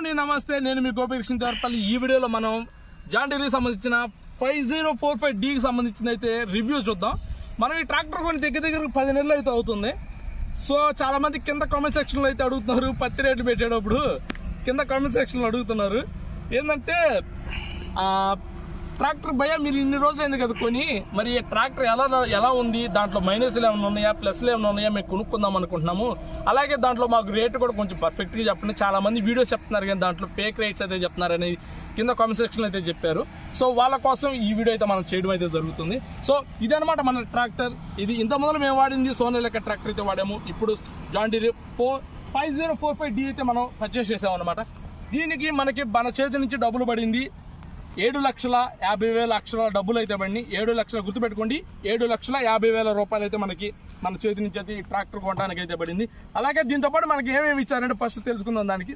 అండి, నమస్తే. నేను మీ గోపికృష్ణ దేవరపల్లి. ఈ వీడియోలో మనం జాన్ డీర్కి సంబంధించిన 5045Dకి సంబంధించిన అయితే రివ్యూ చూద్దాం. మనం ఈ ట్రాక్టర్ కొని దగ్గర 10 నెలలు అయితే అవుతుంది. సో చాలా మంది కింద కామెంట్ సెక్షన్లో అయితే అడుగుతున్నారు, పత్తి రేట్లు పెట్టేటప్పుడు కింద కామెంట్ సెక్షన్లో అడుగుతున్నారు ఏంటంటే ట్రాక్టర్ భయ మీరు ఇన్ని రోజులు అయింది కదా కొని, మరి ట్రాక్టర్ ఎలా ఉంది, దాంట్లో మైనస్లు ఏమైనా ఉన్నాయా, ప్లస్లు ఏమైనా ఉన్నాయా, మేము కొనుక్కుందాం అనుకుంటున్నాము. అలాగే దాంట్లో మాకు రేటు కూడా కొంచెం పర్ఫెక్ట్గా చెప్పండి. చాలా మంది వీడియోస్ చెప్తున్నారు కానీ దాంట్లో ఫేక్ రేట్స్ అయితే చెప్తున్నారని కింద కామెంట్ సెక్షన్లో అయితే చెప్పారు. సో వాళ్ళ కోసం ఈ వీడియో అయితే మనం చేయడం అయితే జరుగుతుంది. సో ఇదనమాట మన ట్రాక్టర్. ఇది ఇంత మొదలు మేము వాడింది సోనాలికా ట్రాక్టర్ అయితే వాడాము. ఇప్పుడు జాన్ డీర్ 5045D అయితే మనం పర్చేస్ చేసాం అనమాట. దీనికి మనకి మన చేతి నుంచి డబ్బులు పడింది 7,50,000 అక్షరాల డబ్బులు అయితే పడి 7 లక్షలు గుర్తుపెట్టుకోండి. 7,50,000 రూపాయలు అయితే మనకి మన చేతి నుంచి అయితే ఈ ట్రాక్టర్ కొనడానికి అయితే పడింది. అలాగే దీంతో పాటు మనకి ఏమేమి ఇచ్చారంటే ఫస్ట్ తెలుసుకుందాం. దానికి